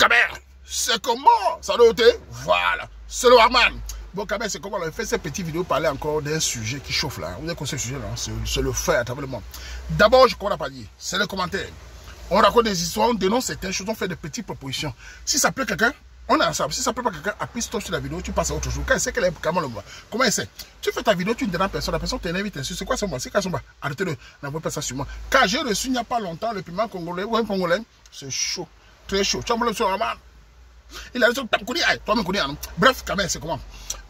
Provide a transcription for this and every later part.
Kamer, c'est comment ça doit être? Voilà, c'est le Warman. Bon, Kamer, c'est comment on a fait cette petite vidéo parler encore d'un sujet qui chauffe là. Vous avez connu ce sujet là, c'est le feu à travers le monde. D'abord, je commence à parler, c'est le commentaire. On raconte des histoires, on dénonce certaines choses, on fait des petites propositions. Si ça plaît quelqu'un, on est ensemble. Si ça plaît pas quelqu'un, appuie stop sur la vidéo, tu passes à autre chose. Quand elle sait qu'elle est comment le voit. Comment elle sait? Tu fais ta vidéo, tu ne déranges personne, la personne t'énerve, t'insulte. C'est quoi ce moi? C'est quoi ce moi? Arrêtez-le, n'envoie pas ça sur moi. Quand j'ai reçu il n'y a pas longtemps le piment congolais ou un congolais, c'est chaud, très chaud. Tu as le sur la main. Il a dit, toi-même connais, bref, quand même, c'est comment?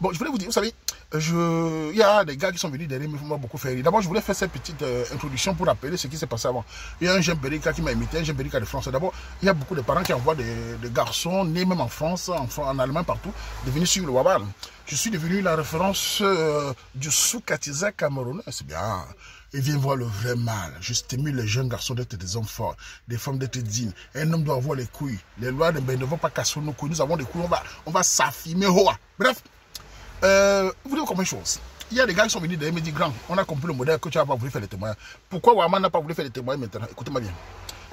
Bon, je voulais vous dire, vous savez, il y a des gars qui sont venus derrière, mais beaucoup faire rire. D'abord, je voulais faire cette petite introduction pour rappeler ce qui s'est passé avant. Il y a un jeune Bérika qui m'a imité, un jeune Bérika de France. D'abord, il y a beaucoup de parents qui envoient des garçons nés même en France, en Allemagne, partout, de venir suivre le Wabal. Je suis devenu la référence du sous-Katiza camerounais. C'est bien. Et viens voir le vrai mal. Je stimule les jeunes garçons d'être des hommes forts, des femmes d'être dignes. Un homme doit avoir les couilles. Les lois ne vont pas casser nos couilles. Nous avons des couilles, on va s'affirmer. Bref, vous dites combien de choses. Il y a des gars qui sont venus derrière et me disent, grand, on a compris le modèle que tu n'as pas voulu faire les témoignages. Pourquoi Waman n'a pas voulu faire les témoignages maintenant? Écoutez-moi bien.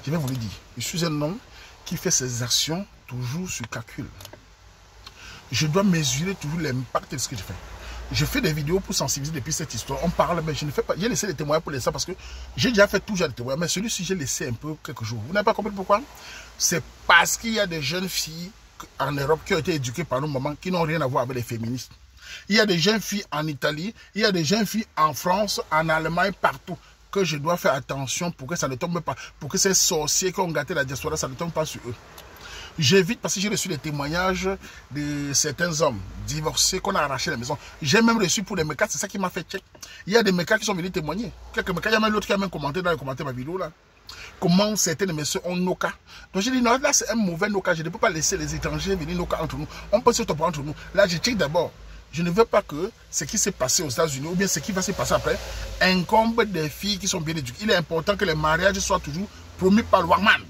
Je vais vous le dire. Je suis un homme qui fait ses actions toujours sur calcul. Je dois mesurer toujours l'impact de ce que je fais. Je fais des vidéos pour sensibiliser depuis cette histoire. On parle, mais je ne fais pas. J'ai laissé les témoignages pour ça parce que j'ai déjà fait tout genre de témoignages. Mais celui-ci, j'ai laissé un peu quelques jours. Vous n'avez pas compris pourquoi? C'est parce qu'il y a des jeunes filles en Europe qui ont été éduquées par nos mamans qui n'ont rien à voir avec les féministes. Il y a des jeunes filles en Italie, il y a des jeunes filles en France, en Allemagne, partout. Que je dois faire attention pour que ça ne tombe pas. Pour que ces sorciers qui ont gâté la diaspora, ça ne tombe pas sur eux. J'évite parce que j'ai reçu des témoignages de certains hommes divorcés qu'on a arraché la maison. J'ai même reçu pour des mécas, c'est ça qui m'a fait check. Il y a des mécas qui sont venus témoigner. Quelques mécas, il y a même l'autre qui a même commenté dans les commentaires de ma vidéo là. Comment certains messieurs ont nos cas. Donc j'ai dit non, là c'est un mauvais nos cas. Je ne peux pas laisser les étrangers venir nos cas entre nous. On peut se toper entre nous. Là je check d'abord. Je ne veux pas que ce qui s'est passé aux États-Unis ou bien ce qui va se passer après incombe des filles qui sont bien éduquées. Il est important que les mariages soient toujours promis par le Warman.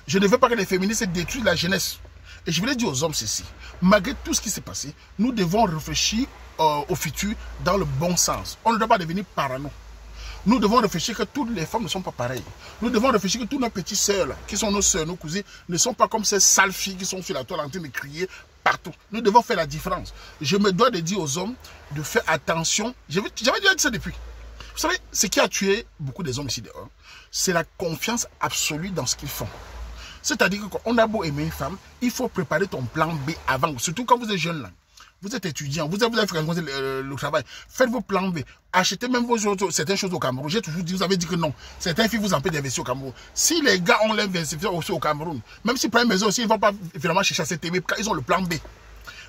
Je ne veux pas que les féministes détruisent la jeunesse. Et je voulais dire aux hommes ceci. Malgré tout ce qui s'est passé, nous devons réfléchir au futur dans le bon sens. On ne doit pas devenir parano. Nous devons réfléchir que toutes les femmes ne sont pas pareilles. Nous devons réfléchir que toutes nos petites sœurs, qui sont nos sœurs, nos cousines, ne sont pas comme ces sales filles qui sont sur la toile en train de crier partout. Nous devons faire la différence. Je me dois de dire aux hommes de faire attention. J'avais déjà dit ça depuis. Vous savez, ce qui a tué beaucoup des hommes ici dehors, c'est la confiance absolue dans ce qu'ils font. C'est-à-dire qu'on a beau aimer une femme, il faut préparer ton plan B avant. Surtout quand vous êtes jeune là. Vous êtes étudiant, vous avez fréquenté le travail. Faites vos plans B. Achetez même certaines choses au Cameroun. J'ai toujours dit, vous avez dit que non. Certaines filles vous empêchent d'investir au Cameroun. Si les gars ont l'investissement aussi au Cameroun, même s'ils prennent une maison aussi, ils ne vont pas finalement chercher à cette TV, ils ont le plan B.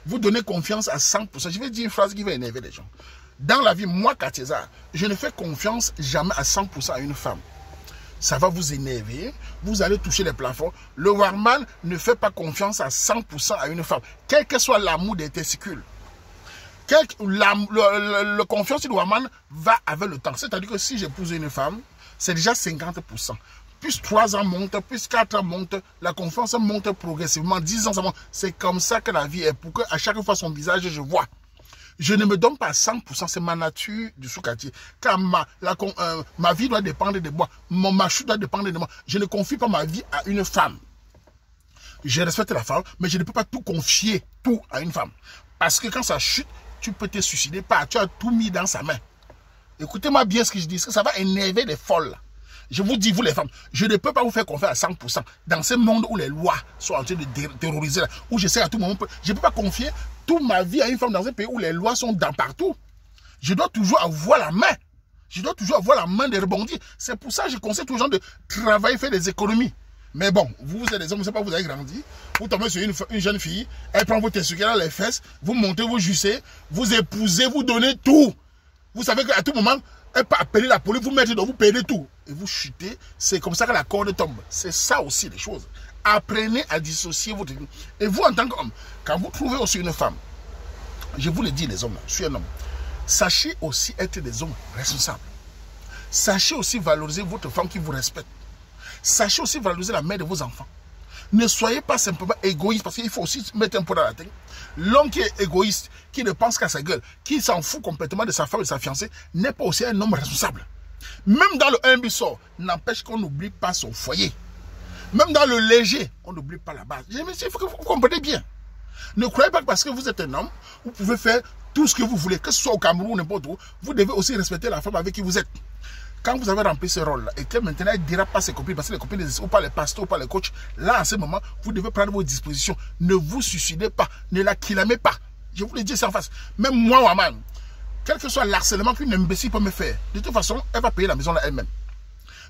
Vous donnez confiance à 100%. Je vais dire une phrase qui va énerver les gens. Dans la vie, moi, Katiza, je ne fais confiance jamais à 100% à une femme. Ça va vous énerver, vous allez toucher les plafonds. Le Warman ne fait pas confiance à 100% à une femme, quel que soit l'amour des testicules. Le confiance du Warman va avec le temps. C'est-à-dire que si j'épouse une femme, c'est déjà 50%. Plus 3 ans monte, plus 4 ans monte, la confiance monte progressivement. 10 ans, ça monte. C'est comme ça que la vie est, pour qu'à chaque fois son visage, je vois. Je ne me donne pas 100%, c'est ma nature du sous-quartier. Car ma vie doit dépendre de moi. Ma chute doit dépendre de moi. Je ne confie pas ma vie à une femme. Je respecte la femme, mais je ne peux pas tout confier, tout à une femme. Parce que quand ça chute, tu peux te suicider. Tu as tout mis dans sa main. Écoutez-moi bien ce que je dis, parce que ça va énerver les folles. Je vous dis, vous les femmes, je ne peux pas vous faire confiance à 100%. Dans ce monde où les lois sont en train de terroriser, où je sais à tout moment, je ne peux pas confier toute ma vie à une femme dans un pays où les lois sont dans partout. Je dois toujours avoir la main. Je dois toujours avoir la main de rebondir. C'est pour ça que je conseille aux gens de travailler, faire des économies. Mais bon, vous êtes des hommes, je ne sais pas, vous avez grandi. Vous tombez sur une jeune fille, elle prend vos testicules dans les fesses, vous montez, vous jussez, vous épousez, vous donnez tout. Vous savez qu'à tout moment, elle peut appeler la police, vous mettez dans vous perdez tout. Et vous chutez, c'est comme ça que la corde tombe. C'est ça aussi les choses. Apprenez à dissocier votre vie. Et vous, en tant qu'homme, quand vous trouvez aussi une femme, je vous le dis les hommes, là, je suis un homme, sachez aussi être des hommes responsables. Sachez aussi valoriser votre femme qui vous respecte. Sachez aussi valoriser la mère de vos enfants. Ne soyez pas simplement égoïste, parce qu'il faut aussi mettre un peu dans la tête. L'homme qui est égoïste, qui ne pense qu'à sa gueule, qui s'en fout complètement de sa femme et de sa fiancée, n'est pas aussi un homme responsable. Même dans le 1 bissort, n'empêche qu'on n'oublie pas son foyer. Même dans le léger, on n'oublie pas la base. Il faut que vous compreniez bien. Ne croyez pas que parce que vous êtes un homme, vous pouvez faire tout ce que vous voulez, que ce soit au Cameroun ou n'importe où. Vous devez aussi respecter la femme avec qui vous êtes. Quand vous avez rempli ce rôle-là et que maintenant il ne dira pas ses copines, parce que les copines ou pas les pasteurs ou pas les coachs, là en ce moment, vous devez prendre vos dispositions. Ne vous suicidez pas, ne la killamez pas. Je vous le dis, c'est en face. Même moi, Waman, quel que soit l'harcèlement qu'une imbécile peut me faire, de toute façon, elle va payer la maison là elle-même.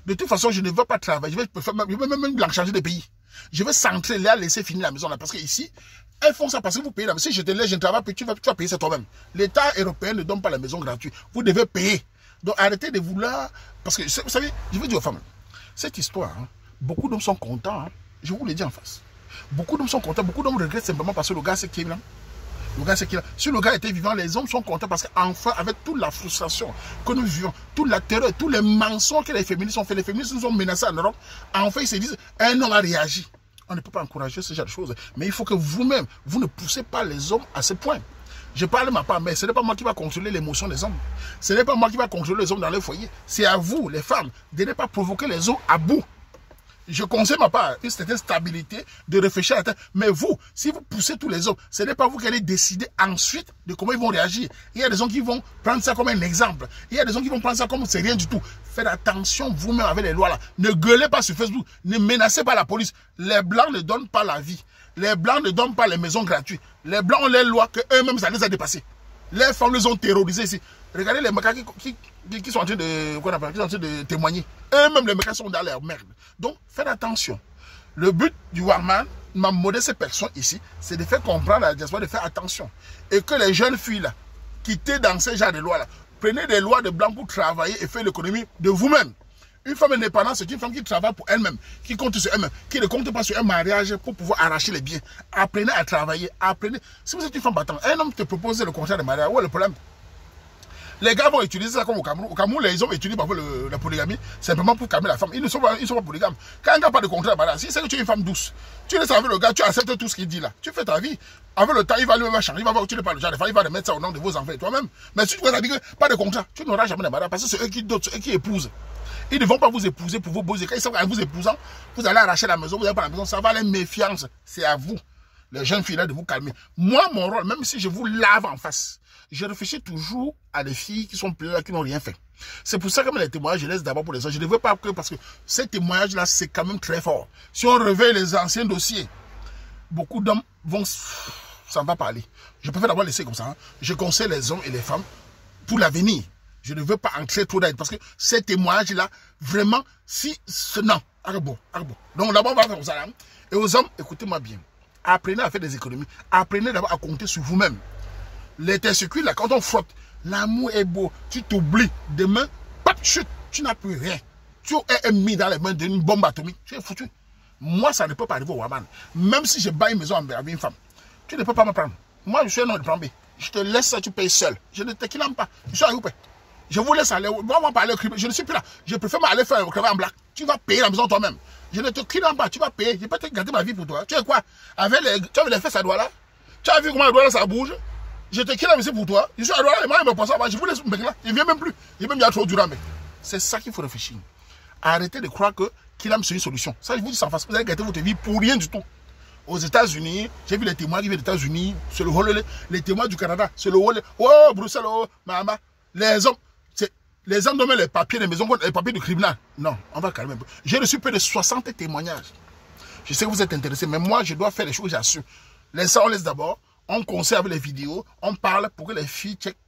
De toute façon, je ne veux pas travailler. Je vais même la changer de pays. Je vais centrer, la laisser finir la maison là. Parce que ici, elles font ça parce que vous payez la maison. Si je te laisse, je ne travaille pas, tu vas payer ça toi-même. L'État européen ne donne pas la maison gratuite. Vous devez payer. Donc arrêtez de vouloir. Parce que, vous savez, je veux dire aux femmes, cette histoire, hein, beaucoup d'hommes sont contents. Hein, je vous le dis en face. Beaucoup d'hommes sont contents. Beaucoup d'hommes regrettent simplement parce que le gars, c'est qui est là. Le gars, c'est qui là. Si le gars était vivant, les hommes sont contents parce qu'enfin, avec toute la frustration que nous vivons, toute la terreur, tous les mensonges que les féministes ont fait, les féministes nous ont menacés en Europe, enfin, ils se disent, un homme a réagi. On ne peut pas encourager ce genre de choses. Mais il faut que vous-même, vous ne poussez pas les hommes à ce point. Je parle de ma part, mais ce n'est pas moi qui va contrôler l'émotion des hommes. Ce n'est pas moi qui va contrôler les hommes dans leur foyer. C'est à vous, les femmes, de ne pas provoquer les hommes à bout. Je conseille ma part une certaine stabilité de réfléchir à la tête. Mais vous, si vous poussez tous les hommes, ce n'est pas vous qui allez décider ensuite de comment ils vont réagir. Il y a des gens qui vont prendre ça comme un exemple. Il y a des gens qui vont prendre ça comme c'est rien du tout. Faites attention vous-même avec les lois là. Ne gueulez pas sur Facebook. Ne menacez pas la police. Les Blancs ne donnent pas la vie. Les Blancs ne donnent pas les maisons gratuites. Les Blancs ont les lois qu'eux-mêmes, ça les a dépassées. Les femmes les ont terrorisés ici. Regardez les mecs qui sont en train de témoigner. Eux-mêmes, les mecs sont dans leur merde. Donc, faites attention. Le but du Warman, ma modeste personne ici, c'est de faire comprendre à la diaspora de faire attention. Et que les jeunes filles là, qui étaient dans ce genre de lois-là, prenez des lois de blanc pour travailler et faire l'économie de vous-même. Une femme indépendante, c'est une femme qui travaille pour elle-même, qui compte sur elle-même, qui ne compte pas sur un mariage pour pouvoir arracher les biens. Apprenez à travailler, apprenez. Si vous êtes une femme battante, un homme te propose le contrat de mariage, où est le problème? Les gars vont utiliser ça comme au Cameroun. Au Cameroun, les hommes utilisent parfois la polygamie simplement pour calmer la femme. Ils ne sont pas polygames. Quand un gars n'a pas de contrat de mariage, si c'est que tu es une femme douce, tu laisses avec le gars, tu acceptes tout ce qu'il dit là. Tu fais ta vie. Avec le temps, il va lui changer. Il va voir que tu n'es pas le genre de femme, il va remettre ça au nom de vos enfants et toi-même. Mais si tu vas dire que pas de contrat, tu n'auras jamais de mariage parce que c'est eux qui dotent, c'est eux qui épousent. Ils ne vont pas vous épouser pour vos beaux écrits. Ils savent qu'en vous épousant, vous allez arracher la maison, vous n'avez pas la maison. Ça va aller méfiance. C'est à vous, les jeunes filles là, de vous calmer. Moi, mon rôle, même si je vous lave en face, je réfléchis toujours à des filles qui sont pleines, qui n'ont rien fait. C'est pour ça que les témoignages, je laisse d'abord pour les autres. Je ne veux pas que, parce que ces témoignages-là, c'est quand même très fort. Si on réveille les anciens dossiers, beaucoup d'hommes vont... Ça ne va pas aller. Je préfère d'abord laisser comme ça. Hein. Je conseille les hommes et les femmes pour l'avenir. Je ne veux pas entrer trop d'aide parce que ces témoignages-là, vraiment, si... Non, arrête-bon. Donc d'abord, on va faire comme ça. Hein. Et aux hommes, écoutez-moi bien. Apprenez à faire des économies. Apprenez d'abord à compter sur vous-même. Les circuits, là, quand on frotte, l'amour est beau. Tu t'oublies. Demain, pap, chute, tu n'as plus rien. Tu es mis dans les mains d'une bombe atomique. Tu es foutu. Moi, ça ne peut pas arriver au Waman. Même si je bats une maison avec une femme, tu ne peux pas me prendre. Moi, je suis un homme de plan B. Je te laisse ça, tu payes seul. Je ne te kilame pas. Je suis à Youpé. Je vous laisse aller. Moi, on va parler au crime. Je ne suis plus là. Je préfère m'aller faire un crème en black. Tu vas payer la maison toi-même. Je ne te kilame pas. Tu vas payer. Je peux te garder ma vie pour toi. Tu es quoi? Tu as vu les fesses à doigt là? Tu as vu comment le doigt là, ça bouge? Je te kilame ici pour toi. Je suis à doigt là. Et moi, il me pense ça. Je vous laisse ce mec là. Il ne vient même plus. Il même il y a trop durant. C'est ça qu'il faut réfléchir. Arrêtez de croire que kilame c'est une solution. Ça, je vous dis sans face. Vous allez gâter votre vie pour rien du tout. Aux États-Unis, j'ai vu les témoins qui viennent des États-Unis, c'est le rôle, les témoins du Canada, c'est le rôle. Oh, Bruxelles, oh, Mahama. Les hommes donnent les papiers des maisons, les papiers du tribunal. Non, on va calmer un peu. J'ai reçu plus de 60 témoignages. Je sais que vous êtes intéressés, mais moi, je dois faire les choses, j'assure. On laisse d'abord, on conserve les vidéos, on parle pour que les filles checkent.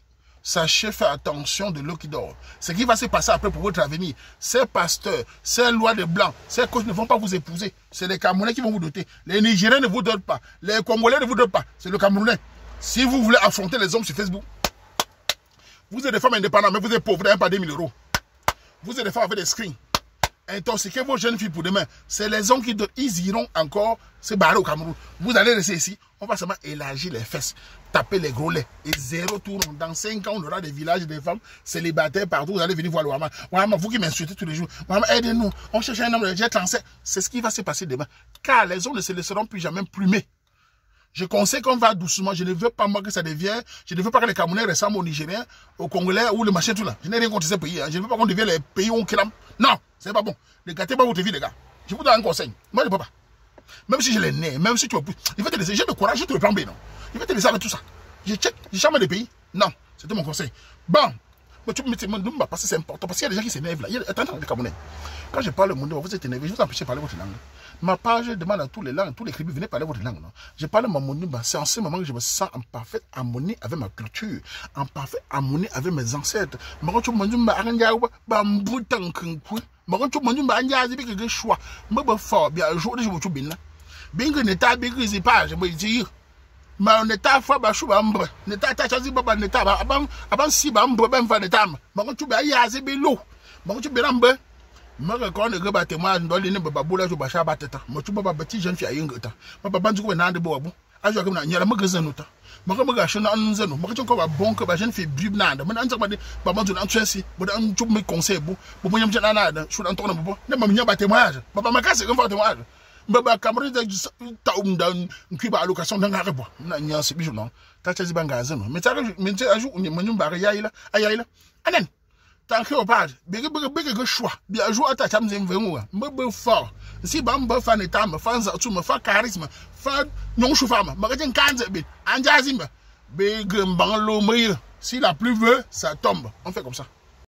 Sachez faire attention de l'eau qui dort. Ce qui va se passer après pour votre avenir, ces pasteurs, ces lois de blancs, ces coachs ne vont pas vous épouser. C'est les Camerounais qui vont vous doter. Les Nigériens ne vous donnent pas. Les Congolais ne vous donnent pas. C'est le Camerounais. Si vous voulez affronter les hommes sur Facebook, vous êtes des femmes indépendantes, mais vous êtes pauvres, vous n'avez pas 2000 €. Vous êtes des femmes avec des screens. Intoxiquez vos jeunes filles pour demain. C'est les hommes qui donnent. Ils iront encore se barrer au Cameroun. Vous allez rester ici. On va seulement élargir les fesses, taper les gros laits. Et zéro tour. Dans 5 ans, on aura des villages des femmes célibataires partout. Vous allez venir voir le Waman. Waman, vous qui m'insultez tous les jours. Waman, aidez-nous. On cherche un homme de jet 37. C'est ce qui va se passer demain. Car les hommes ne se laisseront plus jamais plumer. Je conseille qu'on va doucement. Je ne veux pas moi que ça devienne. Je ne veux pas que les Camerounais ressemblent aux Nigériens, aux Congolais ou le machin tout là. Je n'ai rien contre ces pays. Hein. Je ne veux pas qu'on devienne les pays où on crame. Non, c'est pas bon. Ne gâtez pas votre vie, les gars. Je vous donne un conseil. Moi, je ne peux pas. Même si je l'ai né, même si tu veux, il va te laisser. J'ai le courage, j'ai le plan B, non. Il va te laisser avec tout ça. Je check, j'ai jamais de pays. Non, c'était mon conseil. Bon, mais tu me dis, parce que c'est important. Parce qu'il y a des gens qui s'énervent là. Attends, les Camerounais. Quand je parle le monde, vous êtes énervé, je vous empêche de parler votre langue. Ma page demande à tous les langues, tous les cribis, venez parler votre langue. Non? Je parle mon monde, c'est en ce moment que je me sens en parfaite harmonie avec ma culture, en parfaite harmonie avec mes ancêtres. Je me choix. Je fort, bien jour, je me suis bien. Bien que n'état, bien que c'est pas, je me dis. Mais on est à fois bachou bambre, n'état tachazi baba n'état, avant si bambre, ben va n'état. Mais tu vas y aller, bélo. Mais tu vas l'ambre. Je reconnais que je suis dans les baboula, je suis à Batata. Je suis un petit jeune fille à Yingota. Je suis un petit peu de bobo. Je suis un magasin. Je suis un bon que je jeune fille brûle. Je suis un peu de Chelsea. Je suis un conseil. Je suis un peu de je suis un peu de bobo. Je suis un peu de témoignage. Je suis un peu de témoignage. Je suis un peu de témoignage. Je suis un peu de témoignage. Je suis un peu de témoignage. Je suis un peu de témoignage. Mais tu as un peu de témoignage. Tant que pas, big choix. Bien joué à ta chame zimvenga. Me fort. Si bamba fan etam, fan tu me fa charisme, fan non choufama. Magasin 15 bit. Anjazimba. Big mbanglo meilleur. Si la pluie veut, ça tombe. On fait comme ça.